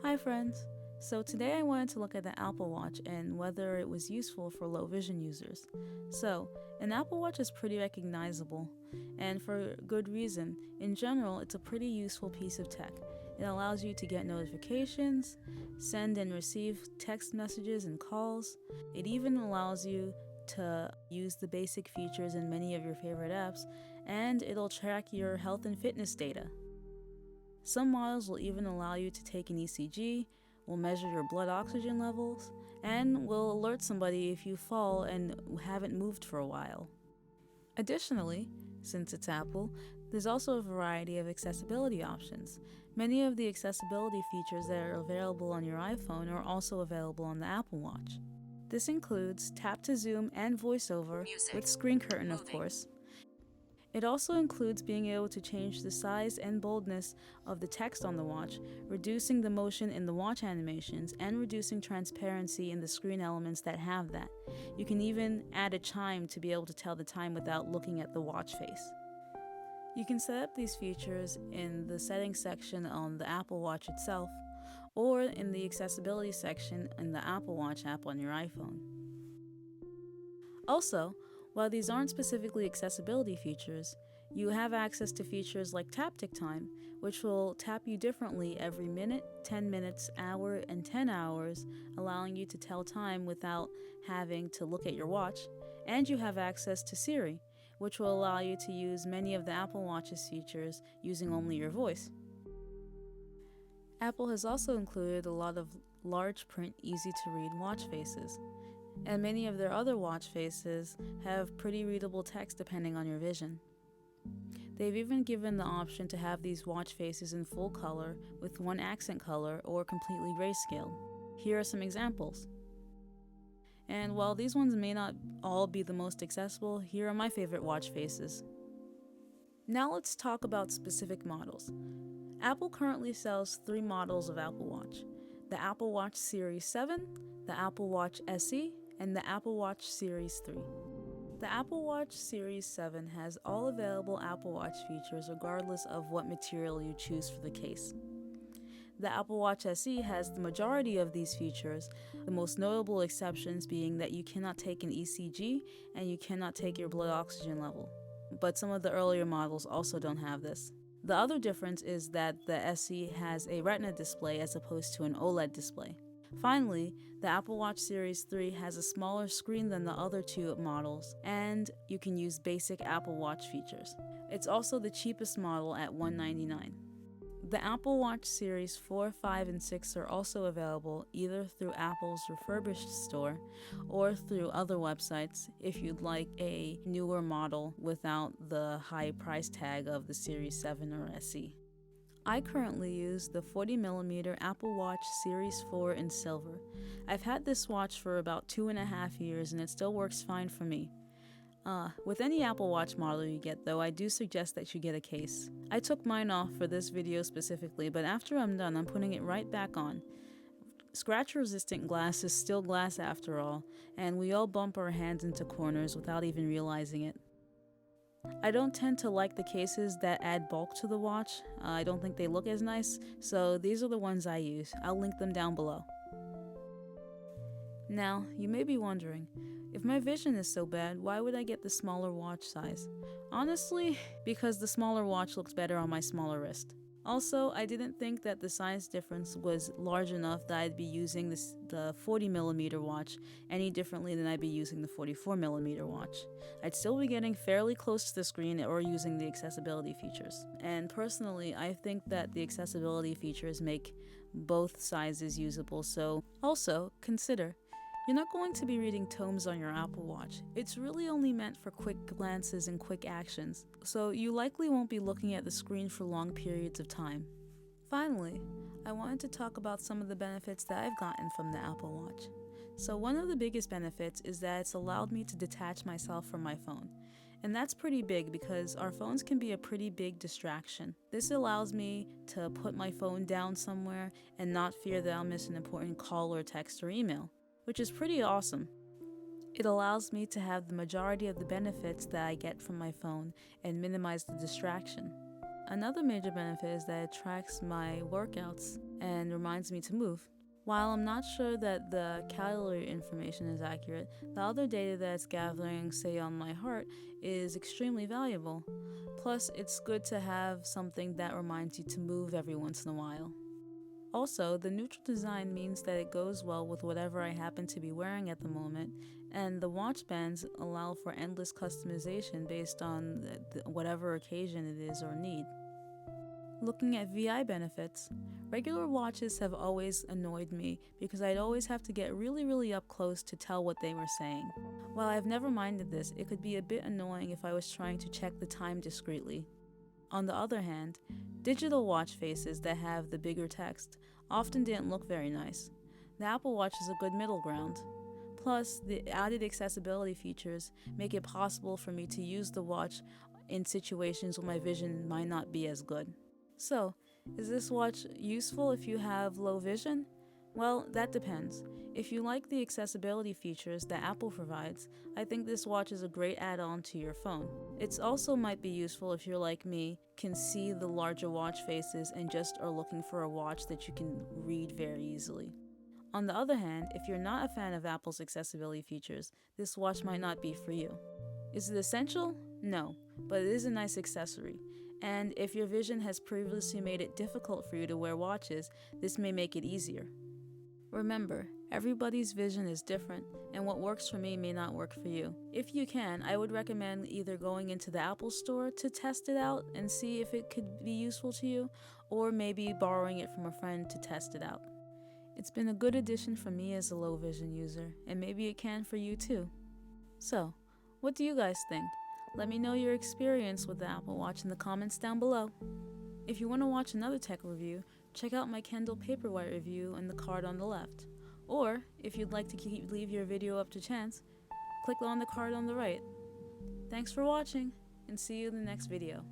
Hi friends! So today I wanted to look at the Apple Watch and whether it was useful for low vision users. So, an Apple Watch is pretty recognizable, and for good reason. In general, it's a pretty useful piece of tech. It allows you to get notifications, send and receive text messages and calls. It even allows you to use the basic features in many of your favorite apps, and it'll track your health and fitness data. Some models will even allow you to take an ECG, will measure your blood oxygen levels, and will alert somebody if you fall and haven't moved for a while. Additionally, since it's Apple, there's also a variety of accessibility options. Many of the accessibility features that are available on your iPhone are also available on the Apple Watch. This includes tap to zoom and voiceover, with screen curtain of course. It also includes being able to change the size and boldness of the text on the watch, reducing the motion in the watch animations, and reducing transparency in the screen elements that have that. You can even add a chime to be able to tell the time without looking at the watch face. You can set up these features in the settings section on the Apple Watch itself, or in the accessibility section in the Apple Watch app on your iPhone. Also, while these aren't specifically accessibility features, you have access to features like Taptic Time, which will tap you differently every minute, 10 minutes, hour, and 10 hours, allowing you to tell time without having to look at your watch. And you have access to Siri, which will allow you to use many of the Apple Watch's features using only your voice. Apple has also included a lot of large print, easy to read watch faces. And many of their other watch faces have pretty readable text depending on your vision. They've even given the option to have these watch faces in full color with one accent color or completely grayscale. Here are some examples. And while these ones may not all be the most accessible, here are my favorite watch faces. Now let's talk about specific models. Apple currently sells 3 models of Apple Watch: the Apple Watch Series 7, the Apple Watch SE, and the Apple Watch Series 3. The Apple Watch Series 7 has all available Apple Watch features regardless of what material you choose for the case. The Apple Watch SE has the majority of these features, the most notable exceptions being that you cannot take an ECG and you cannot take your blood oxygen level. But some of the earlier models also don't have this. The other difference is that the SE has a Retina display as opposed to an OLED display. Finally, the Apple Watch Series 3 has a smaller screen than the other 2 models, and you can use basic Apple Watch features. It's also the cheapest model at $199. The Apple Watch Series 4, 5, and 6 are also available either through Apple's refurbished store or through other websites if you'd like a newer model without the high price tag of the Series 7 or SE. I currently use the 40mm Apple Watch Series 4 in silver. I've had this watch for about 2.5 years and it still works fine for me. With any Apple Watch model you get though, I do suggest that you get a case. I took mine off for this video specifically, but after I'm done, I'm putting it right back on. Scratch-resistant glass is still glass after all, and we all bump our hands into corners without even realizing it. I don't tend to like the cases that add bulk to the watch. I don't think they look as nice, so these are the ones I use. I'll link them down below. Now, you may be wondering, if my vision is so bad, why would I get the smaller watch size? Honestly, because the smaller watch looks better on my smaller wrist. Also, I didn't think that the size difference was large enough that I'd be using the 40mm watch any differently than I'd be using the 44mm watch. I'd still be getting fairly close to the screen or using the accessibility features. And personally, I think that the accessibility features make both sizes usable, so also consider. You're not going to be reading tomes on your Apple Watch. It's really only meant for quick glances and quick actions, so you likely won't be looking at the screen for long periods of time. Finally, I wanted to talk about some of the benefits that I've gotten from the Apple Watch. So one of the biggest benefits is that it's allowed me to detach myself from my phone. And that's pretty big because our phones can be a pretty big distraction. This allows me to put my phone down somewhere and not fear that I'll miss an important call or text or email, which is pretty awesome. It allows me to have the majority of the benefits that I get from my phone and minimize the distraction. Another major benefit is that it tracks my workouts and reminds me to move. While I'm not sure that the calorie information is accurate, the other data that it's gathering, say on my heart, is extremely valuable. Plus, it's good to have something that reminds you to move every once in a while. Also, the neutral design means that it goes well with whatever I happen to be wearing at the moment, and the watch bands allow for endless customization based on whatever occasion it is or need. Looking at VI benefits, regular watches have always annoyed me because I'd always have to get really up close to tell what they were saying. While I've never minded this, it could be a bit annoying if I was trying to check the time discreetly. On the other hand, digital watch faces that have the bigger text often didn't look very nice. The Apple Watch is a good middle ground. Plus, the added accessibility features make it possible for me to use the watch in situations where my vision might not be as good. So, is this watch useful if you have low vision? Well, that depends. If you like the accessibility features that Apple provides, I think this watch is a great add-on to your phone. It also might be useful if you're like me, can see the larger watch faces and just are looking for a watch that you can read very easily. On the other hand, if you're not a fan of Apple's accessibility features, this watch might not be for you. Is it essential? No, but it is a nice accessory. And if your vision has previously made it difficult for you to wear watches, this may make it easier. Remember, everybody's vision is different, and what works for me may not work for you. If you can, I would recommend either going into the Apple Store to test it out and see if it could be useful to you, or maybe borrowing it from a friend to test it out. It's been a good addition for me as a low vision user, and maybe it can for you too. So, what do you guys think? Let me know your experience with the Apple Watch in the comments down below. If you want to watch another tech review, check out my Kindle Paperwhite review in the card on the left. Or, if you'd like to leave your video up to chance, click on the card on the right. Thanks for watching, and see you in the next video.